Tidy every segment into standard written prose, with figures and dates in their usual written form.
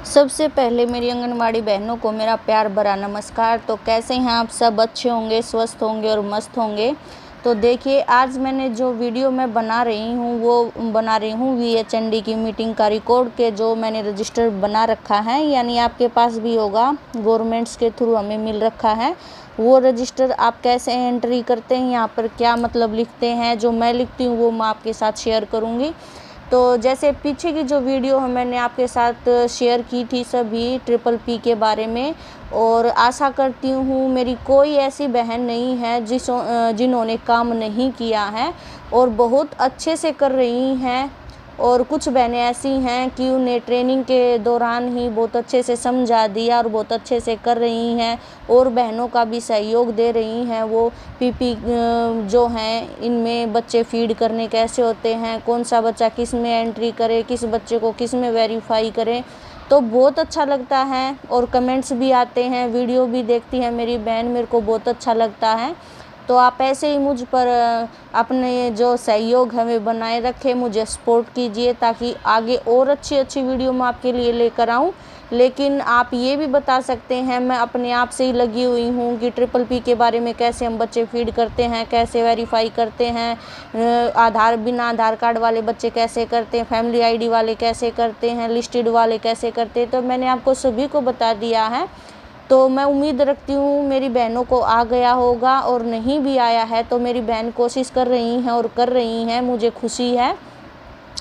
सबसे पहले मेरी आंगनवाड़ी बहनों को मेरा प्यार भरा नमस्कार। तो कैसे हैं आप सब? अच्छे होंगे, स्वस्थ होंगे और मस्त होंगे। तो देखिए, आज मैंने जो वीडियो मैं बना रही हूँ वो बना रही हूँ VHND की मीटिंग का रिकॉर्ड के जो मैंने रजिस्टर बना रखा है, यानी आपके पास भी होगा, गवर्नमेंट्स के थ्रू हमें मिल रखा है। वो रजिस्टर आप कैसे एंट्री करते हैं, यहाँ पर क्या मतलब लिखते हैं, जो मैं लिखती हूँ वो मैं आपके साथ शेयर करूँगी। तो जैसे पीछे की जो वीडियो है मैंने आपके साथ शेयर की थी सभी PPP के बारे में, और आशा करती हूँ मेरी कोई ऐसी बहन नहीं है जिन्होंने काम नहीं किया है और बहुत अच्छे से कर रही हैं। और कुछ बहनें ऐसी हैं कि उन्हें ट्रेनिंग के दौरान ही बहुत अच्छे से समझा दिया और बहुत अच्छे से कर रही हैं, और बहनों का भी सहयोग दे रही हैं। वो PP जो हैं इनमें बच्चे फीड करने कैसे होते हैं, कौन सा बच्चा किस में एंट्री करे, किस बच्चे को किस में वेरीफाई करें, तो बहुत अच्छा लगता है। और कमेंट्स भी आते हैं, वीडियो भी देखती है मेरी बहन, मेरे को बहुत अच्छा लगता है। तो आप ऐसे ही मुझ पर अपने जो सहयोग है वे बनाए रखें, मुझे सपोर्ट कीजिए ताकि आगे और अच्छी अच्छी वीडियो मैं आपके लिए लेकर आऊँ। लेकिन आप ये भी बता सकते हैं, मैं अपने आप से ही लगी हुई हूँ कि PPP के बारे में कैसे हम बच्चे फीड करते हैं, कैसे वेरीफाई करते हैं, बिना आधार कार्ड वाले बच्चे कैसे करते हैं, फैमिली ID वाले कैसे करते हैं, लिस्टेड वाले कैसे करते हैं, तो मैंने आपको सभी को बता दिया है। तो मैं उम्मीद रखती हूँ मेरी बहनों को आ गया होगा, और नहीं भी आया है तो मेरी बहन कोशिश कर रही हैं और कर रही हैं, मुझे खुशी है।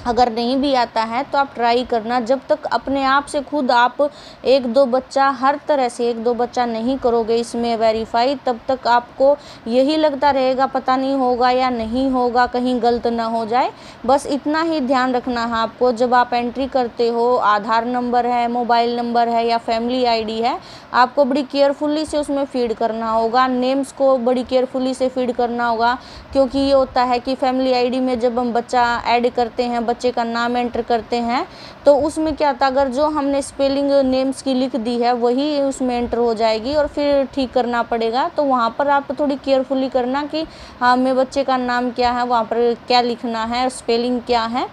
अगर नहीं भी आता है तो आप ट्राई करना, जब तक अपने आप से खुद आप एक दो बच्चा हर तरह से एक दो बच्चा नहीं करोगे इसमें वेरीफाई, तब तक आपको यही लगता रहेगा पता नहीं होगा या नहीं होगा, कहीं गलत ना हो जाए। बस इतना ही ध्यान रखना है आपको, जब आप एंट्री करते हो, आधार नंबर है, मोबाइल नंबर है या फैमिली ID है, आपको बड़ी केयरफुली से उसमें फीड करना होगा। नेम्स को बड़ी केयरफुली से फीड करना होगा, क्योंकि ये होता है कि फैमिली ID में जब हम बच्चा ऐड करते हैं, बच्चे का नाम एंटर करते हैं, तो उसमें क्या था, अगर जो हमने स्पेलिंग नेम्स की लिख दी है वही उसमें एंटर हो जाएगी और फिर ठीक करना पड़ेगा। तो वहाँ पर आप थोड़ी केयरफुली करना कि हाँ, मेरे बच्चे का नाम क्या है, वहाँ पर क्या लिखना है, स्पेलिंग क्या है।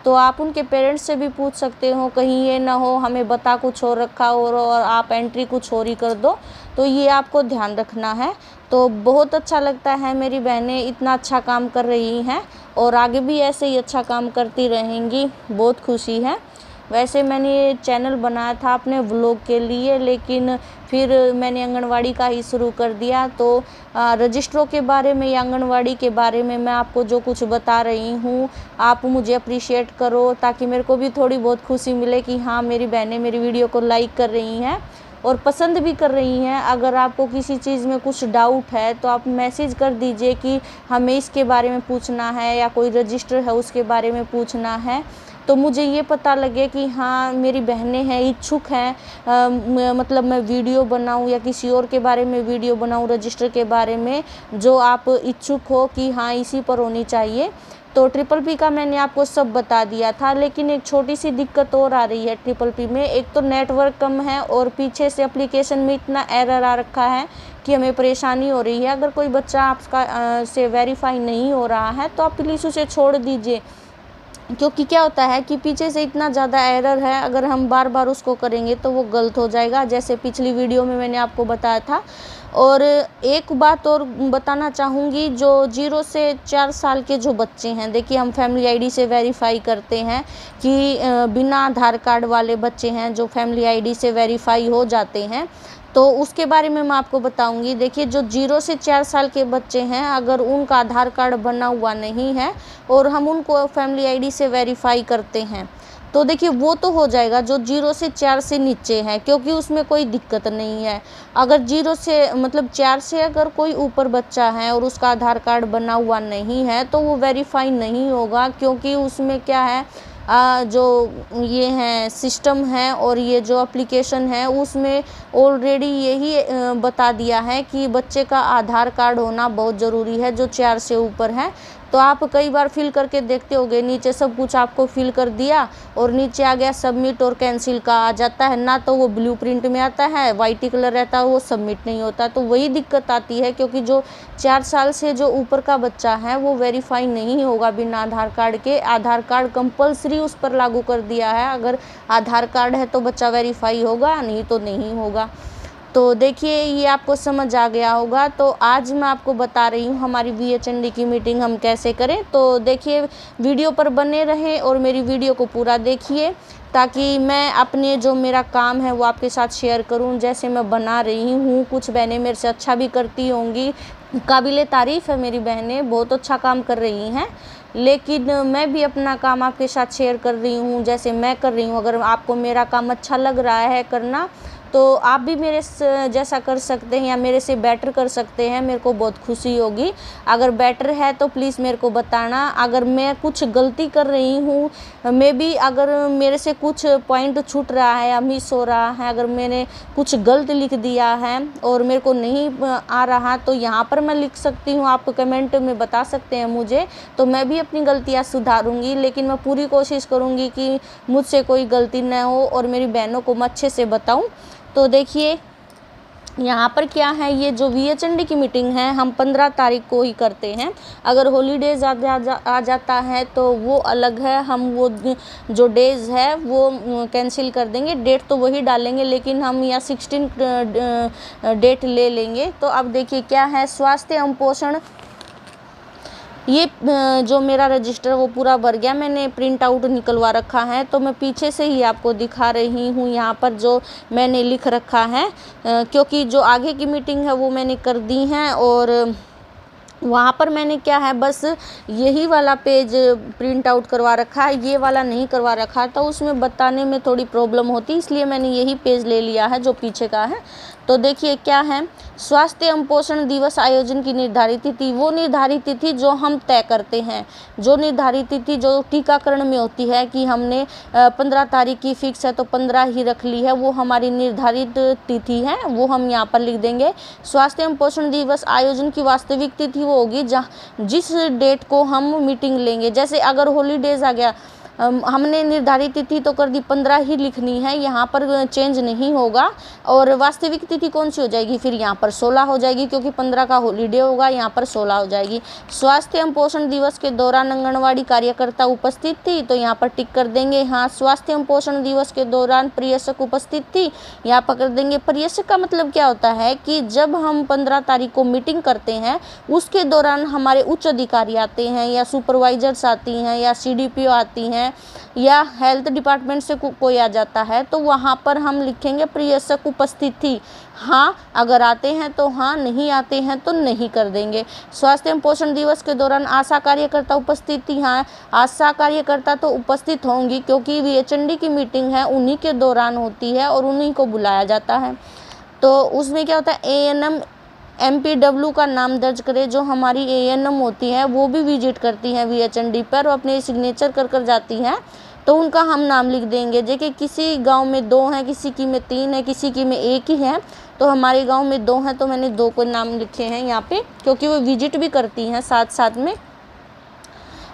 तो आप उनके पेरेंट्स से भी पूछ सकते हो, कहीं ये ना हो हमें बता कुछ और रखा और आप एंट्री कुछ और ही कर दो। तो ये आपको ध्यान रखना है। तो बहुत अच्छा लगता है, मेरी बहनें इतना अच्छा काम कर रही हैं और आगे भी ऐसे ही अच्छा काम करती रहेंगी, बहुत खुशी है। वैसे मैंने ये चैनल बनाया था अपने व्लॉग के लिए, लेकिन फिर मैंने आंगनवाड़ी का ही शुरू कर दिया। तो रजिस्ट्रों के बारे में या आंगनवाड़ी के बारे में मैं आपको जो कुछ बता रही हूँ, आप मुझे अप्रिशिएट करो ताकि मेरे को भी थोड़ी बहुत खुशी मिले कि हाँ, मेरी बहनें मेरी वीडियो को लाइक कर रही हैं और पसंद भी कर रही हैं। अगर आपको किसी चीज़ में कुछ डाउट है तो आप मैसेज कर दीजिए कि हमें इसके बारे में पूछना है या कोई रजिस्टर है उसके बारे में पूछना है, तो मुझे ये पता लगे कि हाँ, मेरी बहनें हैं, इच्छुक हैं, मतलब मैं वीडियो बनाऊं या किसी और के बारे में वीडियो बनाऊं, रजिस्टर के बारे में, जो आप इच्छुक हो कि हाँ इसी पर होनी चाहिए। तो PPP का मैंने आपको सब बता दिया था, लेकिन एक छोटी सी दिक्कत और आ रही है PPP में। एक तो नेटवर्क कम है और पीछे से एप्लीकेशन में इतना एरर आ रखा है कि हमें परेशानी हो रही है। अगर कोई बच्चा आपका से वेरीफाई नहीं हो रहा है तो आप प्लीज़ उसे छोड़ दीजिए, क्योंकि क्या होता है कि पीछे से इतना ज़्यादा एरर है, अगर हम बार बार उसको करेंगे तो वो गलत हो जाएगा, जैसे पिछली वीडियो में मैंने आपको बताया था। और एक बात और बताना चाहूँगी, जो 0 से 4 साल के जो बच्चे हैं, देखिए हम फैमिली ID से वेरीफाई करते हैं कि बिना आधार कार्ड वाले बच्चे हैं जो फैमिली ID से वेरीफाई हो जाते हैं, तो उसके बारे में मैं आपको बताऊंगी। देखिए, जो 0 से 4 साल के बच्चे हैं, अगर उनका आधार कार्ड बना हुआ नहीं है और हम उनको फैमिली ID से वेरीफाई करते हैं, तो देखिए वो तो हो जाएगा जो 0 से 4 से नीचे है, क्योंकि उसमें कोई दिक्कत नहीं है। अगर 0 से मतलब 4 से अगर कोई ऊपर बच्चा है और उसका आधार कार्ड बना हुआ नहीं है तो वो वेरीफाई नहीं होगा, क्योंकि उसमें क्या है, जो ये हैं सिस्टम है और ये जो एप्लीकेशन है उसमें ऑलरेडी यही बता दिया है कि बच्चे का आधार कार्ड होना बहुत ज़रूरी है जो 4 से ऊपर है। तो आप कई बार फिल करके देखते होगे, नीचे सब कुछ आपको फिल कर दिया और नीचे आ गया सबमिट और कैंसिल का आ जाता है, ना तो वो ब्लू प्रिंट में आता है, वाइट कलर रहता है, वो सबमिट नहीं होता। तो वही दिक्कत आती है, क्योंकि जो 4 साल से जो ऊपर का बच्चा है वो वेरीफाई नहीं होगा बिना आधार कार्ड के। आधार कार्ड कंपलसरी उस पर लागू कर दिया है, अगर आधार कार्ड है तो बच्चा वेरीफाई होगा, नहीं तो नहीं होगा। तो देखिए ये आपको समझ आ गया होगा। तो आज मैं आपको बता रही हूँ हमारी VHND की मीटिंग हम कैसे करें। तो देखिए वीडियो पर बने रहें और मेरी वीडियो को पूरा देखिए, ताकि मैं अपने जो मेरा काम है वो आपके साथ शेयर करूं। जैसे मैं बना रही हूँ, कुछ बहनें मेरे से अच्छा भी करती होंगी, काबिले तारीफ़ है मेरी बहनें, बहुत अच्छा काम कर रही हैं, लेकिन मैं भी अपना काम आपके साथ शेयर कर रही हूँ जैसे मैं कर रही हूँ। अगर आपको मेरा काम अच्छा लग रहा है करना, तो आप भी मेरे जैसा कर सकते हैं या मेरे से बेटर कर सकते हैं, मेरे को बहुत खुशी होगी। अगर बेटर है तो प्लीज़ मेरे को बताना। अगर मैं कुछ गलती कर रही हूँ, मैं भी अगर मेरे से कुछ पॉइंट छूट रहा है या मिस हो रहा है, अगर मैंने कुछ गलत लिख दिया है और मेरे को नहीं आ रहा, तो यहाँ पर मैं लिख सकती हूँ, आप कमेंट में बता सकते हैं मुझे, तो मैं भी अपनी गलतियाँ सुधारूँगी। लेकिन मैं पूरी कोशिश करूँगी कि मुझसे कोई गलती न हो और मेरी बहनों को मैं अच्छे से बताऊँ। तो देखिए यहाँ पर क्या है, ये जो VHND की मीटिंग है हम 15 तारीख को ही करते हैं। अगर हॉलीडेज़ आ जाता है तो वो अलग है, हम वो जो डेज़ है वो कैंसिल कर देंगे, डेट तो वही डालेंगे, लेकिन हम या 16 डेट ले लेंगे। तो अब देखिए क्या है, स्वास्थ्य एवं पोषण, ये जो मेरा रजिस्टर वो पूरा भर गया, मैंने प्रिंट आउट निकलवा रखा है, तो मैं पीछे से ही आपको दिखा रही हूँ यहाँ पर जो मैंने लिख रखा है, क्योंकि जो आगे की मीटिंग है वो मैंने कर दी हैं और वहाँ पर मैंने क्या है बस यही वाला पेज प्रिंट आउट करवा रखा है, ये वाला नहीं करवा रखा था, उसमें बताने में थोड़ी प्रॉब्लम होती, इसलिए मैंने यही पेज ले लिया है जो पीछे का है। तो देखिए क्या है, स्वास्थ्य एवं पोषण दिवस आयोजन की निर्धारित तिथि, वो निर्धारित तिथि जो हम तय करते हैं, जो निर्धारित तिथि जो टीकाकरण में होती है कि हमने 15 तारीख की फिक्स है तो 15 ही रख ली है, वो हमारी निर्धारित तिथि है, वो हम यहाँ पर लिख देंगे। स्वास्थ्य एवं पोषण दिवस आयोजन की वास्तविक तिथि वो होगी जिस डेट को हम मीटिंग लेंगे। जैसे अगर हॉलीडेज आ गया, हमने निर्धारित तिथि तो कर दी, 15 ही लिखनी है, यहाँ पर चेंज नहीं होगा। और वास्तविक तिथि कौन सी हो जाएगी, फिर यहाँ पर 16 हो जाएगी, क्योंकि 15 का हॉलीडे होगा, यहाँ पर 16 हो जाएगी। स्वास्थ्य एवं पोषण दिवस के दौरान आंगनवाड़ी कार्यकर्ता उपस्थित थी, तो यहाँ पर टिक कर देंगे हाँ। स्वास्थ्य एवं पोषण दिवस के दौरान प्रियसक उपस्थित थी, यहाँ पर कर देंगे। प्रियसक का मतलब क्या होता है कि जब हम 15 तारीख को मीटिंग करते हैं, उसके दौरान हमारे उच्च अधिकारी आते हैं या सुपरवाइजर्स आती हैं या CDPO आती हैं या हेल्थ डिपार्टमेंट से कोई आ जाता है, तो वहाँ पर हम लिखेंगे प्रियसक उपस्थित थी हाँ। अगर आते हैं तो हाँ, नहीं आते हैं तो नहीं कर देंगे। स्वास्थ्य एवं पोषण दिवस के दौरान आशा कार्यकर्ता उपस्थित थी हाँ। आशा कार्यकर्ता तो उपस्थित होंगी, क्योंकि VHND की मीटिंग है उन्हीं के दौरान होती है और उन्हीं को बुलाया जाता है। तो उसमें क्या होता है, ANM MPW का नाम दर्ज करें, जो हमारी ANM होती है वो भी विजिट करती हैं VHND पर और अपने सिग्नेचर कर जाती हैं, तो उनका हम नाम लिख देंगे। जैसे किसी गांव में 2 हैं, किसी की में 3 है, किसी की में 1 ही है, तो हमारे गांव में 2 हैं तो मैंने 2 को नाम लिखे हैं यहाँ पे, क्योंकि वो विजिट भी करती हैं साथ साथ में।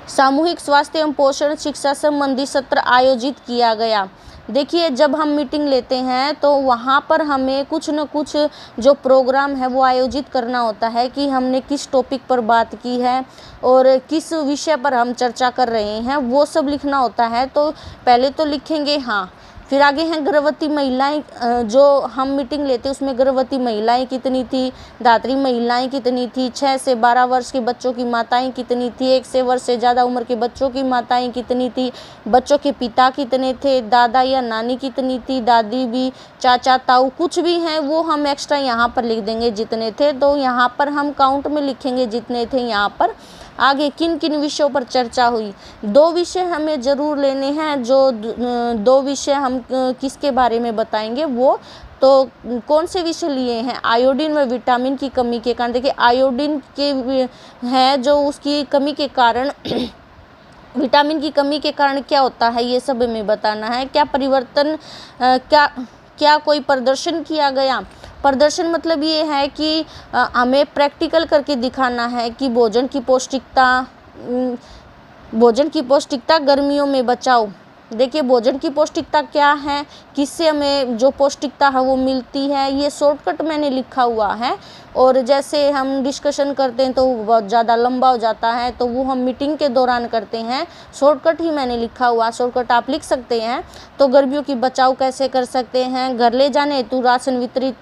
सामूहिक स्वास्थ्य एवं पोषण शिक्षा संबंधी सत्र आयोजित किया गया। देखिए जब हम मीटिंग लेते हैं तो वहाँ पर हमें कुछ न कुछ जो प्रोग्राम है वो आयोजित करना होता है कि हमने किस टॉपिक पर बात की है और किस विषय पर हम चर्चा कर रहे हैं, वो सब लिखना होता है। तो पहले तो लिखेंगे हाँ, फिर आगे हैं गर्भवती महिलाएं, जो हम मीटिंग लेते हैं उसमें गर्भवती महिलाएं कितनी थी, धात्री महिलाएं कितनी थी, 6 से 12 वर्ष के बच्चों की माताएं कितनी थी, 1 से वर्ष से ज़्यादा उम्र के बच्चों की माताएं कितनी थी, बच्चों के पिता कितने थे, दादा या नानी कितनी थी, दादी भी, चाचा ताऊ कुछ भी हैं वो हम एक्स्ट्रा यहाँ पर लिख देंगे जितने थे। तो यहाँ पर हम काउंट में लिखेंगे जितने थे यहाँ पर। आगे किन किन विषयों पर चर्चा हुई, 2 विषय हमें ज़रूर लेने हैं, जो 2 विषय हम किसके बारे में बताएंगे वो, तो कौन से विषय लिए हैं, आयोडीन व विटामिन की कमी के कारण। देखिए आयोडीन के हैं जो उसकी कमी के कारण विटामिन की कमी के कारण क्या होता है ये सब हमें बताना है। क्या परिवर्तन क्या कोई प्रदर्शन किया गया, प्रदर्शन मतलब ये है कि हमें प्रैक्टिकल करके दिखाना है कि भोजन की पौष्टिकता भोजन की पौष्टिकता गर्मियों में बचाओ। देखिए भोजन की पौष्टिकता क्या है, किससे हमें जो पौष्टिकता है वो मिलती है, ये शॉर्टकट मैंने लिखा हुआ है। और जैसे हम डिस्कशन करते हैं तो वो बहुत ज़्यादा लंबा हो जाता है, तो वो हम मीटिंग के दौरान करते हैं। शॉर्टकट ही मैंने लिखा हुआ, शॉर्टकट आप लिख सकते हैं। तो गर्मियों की बचाव कैसे कर सकते हैं, घर ले जाने हेतु राशन वितरित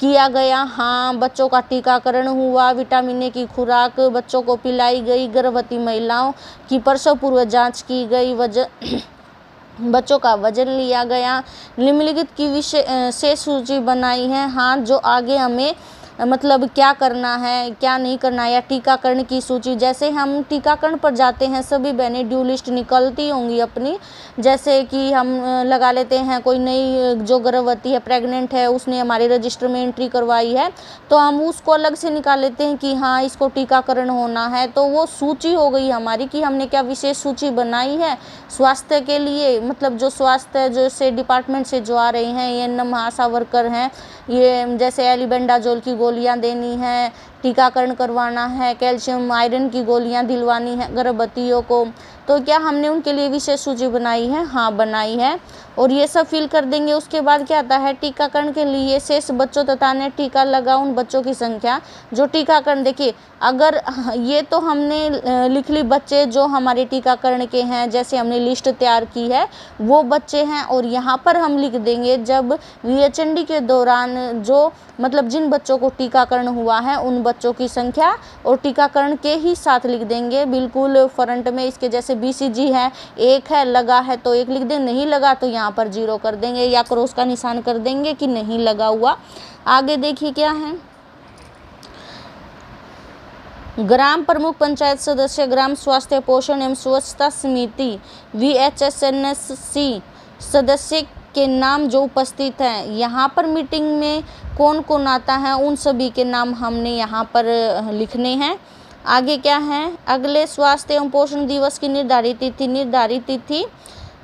किया गया। हाँ, बच्चों का टीकाकरण हुआ, विटामिन ए की खुराक बच्चों को पिलाई गई, गर्भवती महिलाओं की प्रसव पूर्व जांच की गई, बच्चों का वजन लिया गया। निम्नलिखित की विशेष सूची बनाई है। हाँ, जो आगे हमें मतलब क्या करना है क्या नहीं करना है, या टीकाकरण की सूची। जैसे हम टीकाकरण पर जाते हैं, सभी बहनें ड्यू लिस्ट निकलती होंगी अपनी। जैसे कि हम लगा लेते हैं कोई नई जो गर्भवती है, प्रेग्नेंट है, उसने हमारे रजिस्टर में एंट्री करवाई है, तो हम उसको अलग से निकाल लेते हैं कि हाँ इसको टीकाकरण होना है। तो वो सूची हो गई हमारी कि हमने क्या विशेष सूची बनाई है स्वास्थ्य के लिए। मतलब जो स्वास्थ्य जैसे डिपार्टमेंट से जो आ रहे हैं, ये एएनएम आशा वर्कर हैं, ये जैसे एलिबेंडाजोल की गोलियां देनी है, टीकाकरण करवाना है, कैल्शियम आयरन की गोलियां दिलवानी है गर्भवतियों को। तो क्या हमने उनके लिए विशेष सूची बनाई है? हाँ, बनाई है। और ये सब फिल कर देंगे। उसके बाद क्या आता है, टीकाकरण के लिए शेष बच्चों तथा ने टीका लगा उन बच्चों की संख्या जो टीकाकरण। देखिए अगर ये तो हमने लिख ली बच्चे जो हमारे टीकाकरण के हैं, जैसे हमने लिस्ट तैयार की है वो बच्चे हैं। और यहाँ पर हम लिख देंगे जब VHND के दौरान जो मतलब जिन बच्चों को टीकाकरण हुआ है उन बच्चों की संख्या, और टीकाकरण के ही साथ लिख देंगे बिल्कुल फ्रंट में। इसके जैसे BCG है, 1 है, लगा है तो 1 लिख दें, नहीं लगा तो यहाँ पर 0 कर देंगे या क्रॉस का निशान कर देंगे कि नहीं लगा हुआ। आगे देखिए क्या है, ग्राम प्रमुख, पंचायत सदस्य, ग्राम स्वास्थ्य पोषण एवं स्वच्छता समिति VHSNSC सदस्य के नाम जो उपस्थित हैं। यहाँ पर मीटिंग में कौन कौन आता है उन सभी के नाम हमने यहाँ पर लिखने हैं। आगे क्या है, अगले स्वास्थ्य एवं पोषण दिवस की निर्धारित तिथि,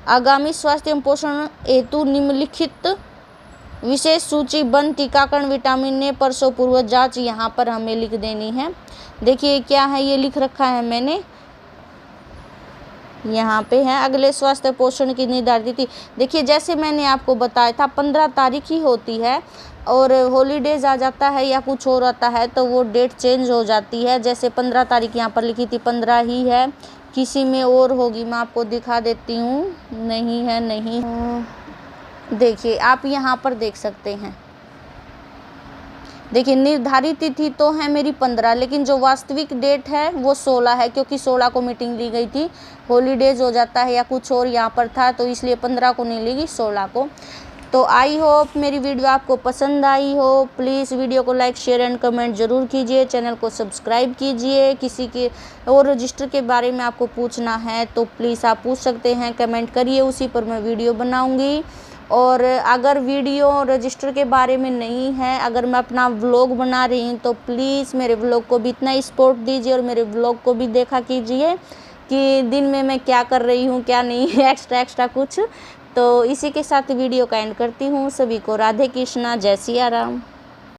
आगामी स्वास्थ्य एवं पोषण हेतु निम्नलिखित विशेष सूची बन, टीकाकरण, विटामिन ए, प्रसव पूर्व जांच यहाँ पर हमें लिख देनी है। देखिए क्या है, ये लिख रखा है मैंने, यहाँ पे है अगले स्वास्थ्य पोषण की निर्धारित तिथि। देखिए जैसे मैंने आपको बताया था 15 तारीख ही होती है, और हॉलीडेज आ जाता है या कुछ और आता है तो वो डेट चेंज हो जाती है। जैसे 15 तारीख यहाँ पर लिखी थी, 15 ही है, किसी में और होगी, मैं आपको दिखा देती हूँ। नहीं है, नहीं, देखिए आप यहाँ पर देख सकते हैं। देखिए निर्धारित तिथि तो है मेरी 15, लेकिन जो वास्तविक डेट है वो 16 है, क्योंकि 16 को मीटिंग ली गई थी। हॉलीडेज हो जाता है या कुछ और यहाँ पर था, तो इसलिए 15 को नहीं ली गई, 16 को। तो आई होप मेरी वीडियो आपको पसंद आई हो। प्लीज़ वीडियो को लाइक, शेयर एंड कमेंट ज़रूर कीजिए। चैनल को सब्सक्राइब कीजिए। किसी के और रजिस्टर के बारे में आपको पूछना है तो प्लीज़ आप पूछ सकते हैं, कमेंट करिए, उसी पर मैं वीडियो बनाऊँगी। और अगर वीडियो रजिस्टर के बारे में नहीं है, अगर मैं अपना व्लॉग बना रही हूँ तो प्लीज़ मेरे व्लॉग को भी इतना ही सपोर्ट दीजिए, और मेरे व्लॉग को भी देखा कीजिए कि दिन में मैं क्या कर रही हूँ क्या नहीं, एक्स्ट्रा कुछ। तो इसी के साथ वीडियो का एंड करती हूँ। सभी को राधे कृष्णा, जय सिया राम।